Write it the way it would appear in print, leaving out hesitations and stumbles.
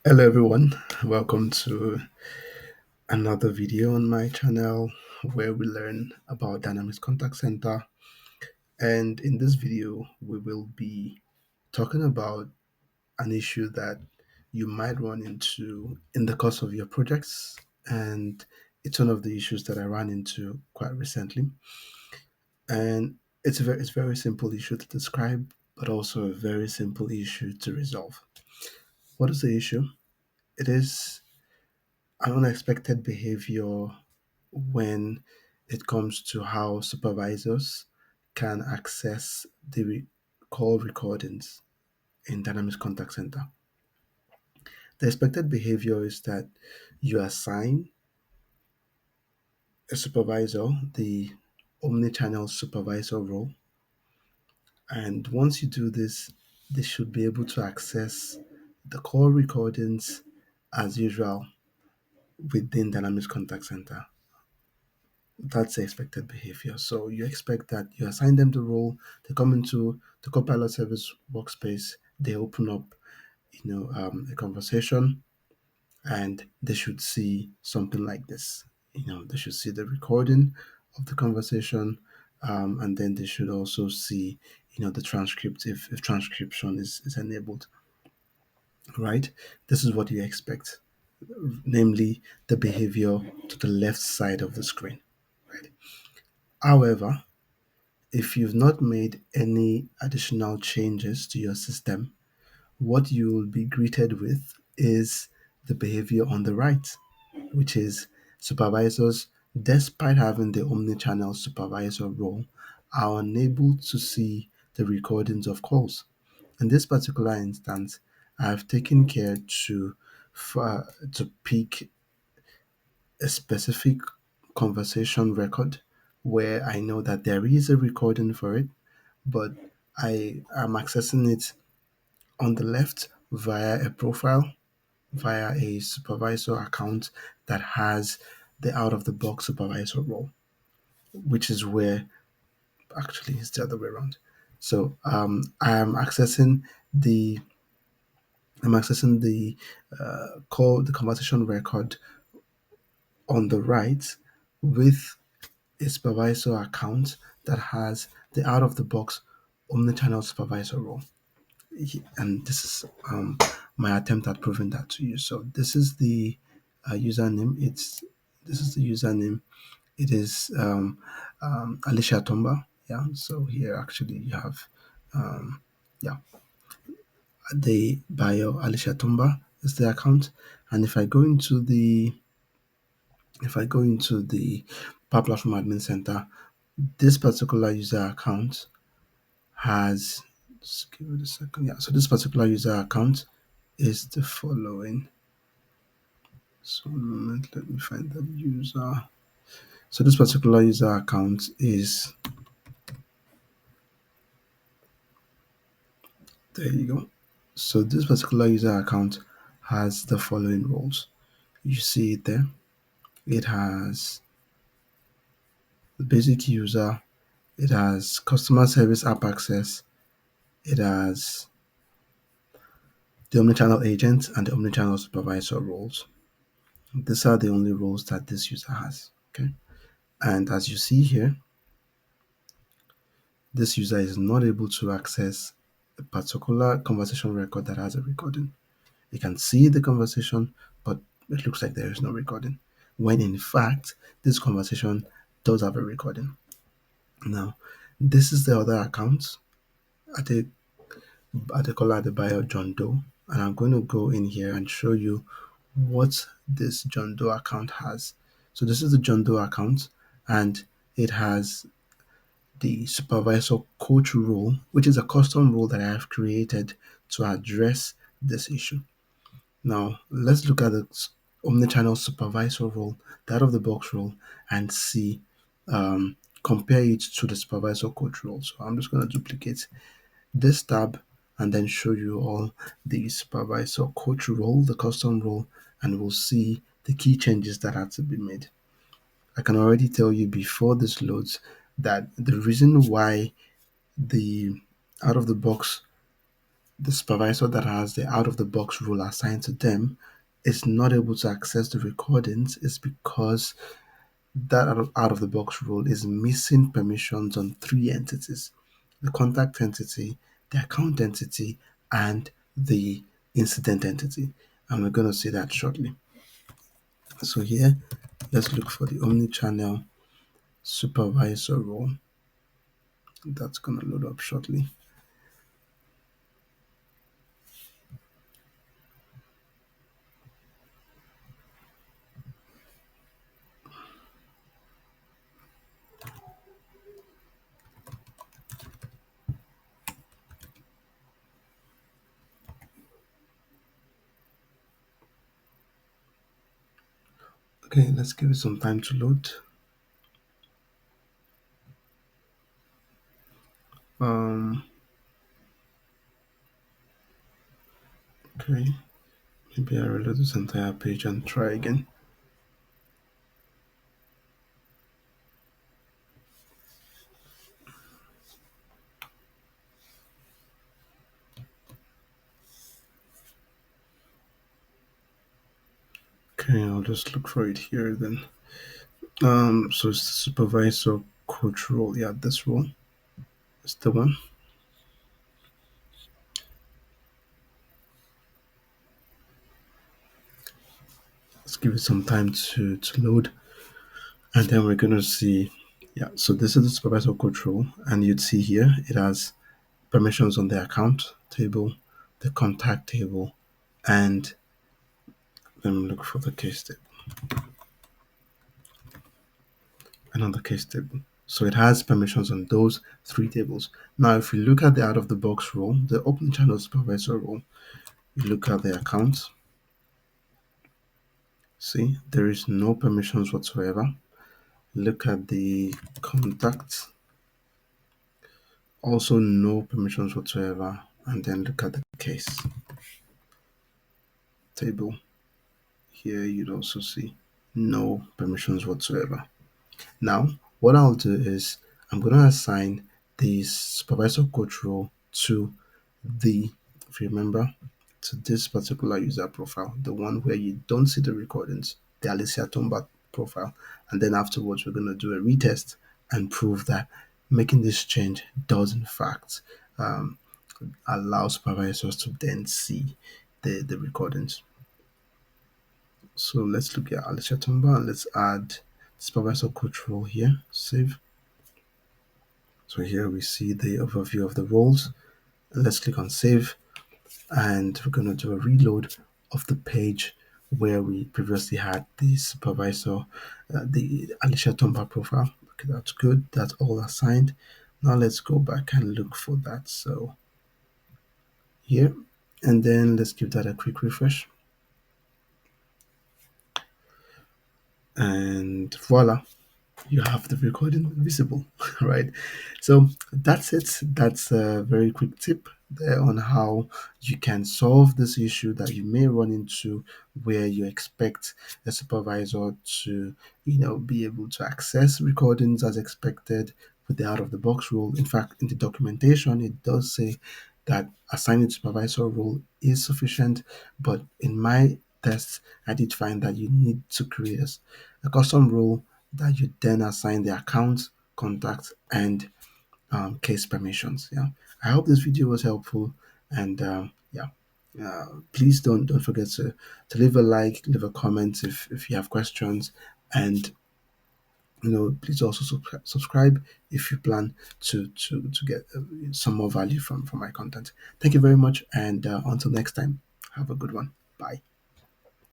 Hello everyone, welcome to another video on my channel where we learn about Dynamics Contact Center. And in this video, we will be talking about an issue that you might run into in the course of your projects. And it's one of the issues that I ran into quite recently. And it's a very simple issue to describe, but also a very simple issue to resolve. What is the issue? It is an unexpected behavior when it comes to how supervisors can access the call recordings in Dynamics Contact Center. The expected behavior is that you assign a supervisor the omnichannel supervisor role, and once you do this, they should be able to access the call recordings as usual within Dynamics Contact Center. That's the expected behavior. So you expect that you assign them the role, they come into the Copilot service workspace, they open up, a conversation, and they should see something like this. They should see the recording of the conversation, and then they should also see, the transcript if transcription is enabled. Right? This is what you expect, namely the behavior to the left side of the screen. Right? However, if you've not made any additional changes to your system, what you will be greeted with is the behavior on the right, which is supervisors, despite having the omnichannel supervisor role, are unable to see the recordings of calls. In this particular instance, I've taken care to pick a specific conversation record where I know that there is a recording for it, but I am accessing it on the left via a profile, via a supervisor account that has the out of the box supervisor role, which is where actually it's the other way around. So the I'm accessing the conversation record on the right with a supervisor account that has the out of the box omnichannel supervisor role. And this is my attempt at proving that to you. So this is the username. This is the username. It is Alicia Tomba. Yeah. So here actually you have yeah, the bio. Alicia Tomba is the account, and if I go into the Power Platform Admin Center, this particular user account has, just give it a second. Yeah, so this particular user account is the following. So one moment, let me find that user. So this particular user account is, there you go. So this particular user account has the following roles. You see it there. It has the basic user, it has customer service app access, it has the omnichannel agent and the omnichannel supervisor roles. These are the only roles that this user has. Okay. And as you see here, this user is not able to access a particular conversation record that has a recording. You can see the conversation, but it looks like there is no recording. When in fact, this conversation does have a recording. Now, this is the other account. At the caller at the bio John Doe, and I'm going to go in here and show you what this John Doe account has. So this is the John Doe account, and it has the supervisor coach role, which is a custom role that I have created to address this issue. Now, let's look at the omnichannel supervisor role, the out of the box role, and see, compare it to the supervisor coach role. So I'm just going to duplicate this tab and then show you all the supervisor coach role, the custom role, and we'll see the key changes that had to be made. I can already tell you before this loads that the reason why the out of the box the supervisor that has the out of the box rule assigned to them is not able to access the recordings is because that out of the box rule is missing permissions on three entities: the contact entity, the account entity, and the incident entity. And we're going to see that shortly. So here, let's look for the omni-channel supervisor role. That's going to load up shortly. Okay, let's give it some time to load. Um, okay, maybe I reload this entire page and try again. Okay, I'll just look for it here then. So it's the supervisor coach role. Yeah, this role is the one. Let's give it some time to load, and then we're gonna see. Yeah, so this is the supervisor coach role, and you'd see here it has permissions on the account table, the contact table, and then we look for the case table. Another case table. So it has permissions on those three tables. Now, if you look at the out of the box role, the open channel supervisor role, you look at the account. See, there is no permissions whatsoever. Look at the contact, also no permissions whatsoever. And then look at the case table. Here you'd also see no permissions whatsoever. Now, what I'll do is I'm going to assign the supervisor coach role to the, if you remember, to this particular user profile, the one where you don't see the recordings, the Alicia Tomba profile. And then afterwards, we're going to do a retest and prove that making this change does, in fact, um, allow supervisors to then see the recordings. So let's look at Alicia Tomba and let's add supervisor coach role here. Save. So here we see the overview of the roles. Let's click on save, and we're going to do a reload of the page where we previously had the supervisor, the Alicia Tomba profile. Okay, that's good. That's all assigned. Now let's go back and look for that. So here, and then let's give that a quick refresh. And voila, you have the recording visible, right? So that's it. That's a very quick tip there on how you can solve this issue that you may run into where you expect a supervisor to, be able to access recordings as expected with the out of the box rule. In fact, in the documentation, it does say that assigning supervisor role is sufficient, but in my tests, I did find that you need to create a custom rule that you then assign the account, contact, and case permissions. Yeah, I hope this video was helpful, and yeah, please don't forget to leave a like, leave a comment if you have questions, and please also subscribe if you plan to get some more value from my content. Thank you very much, and until next time, have a good one. Bye.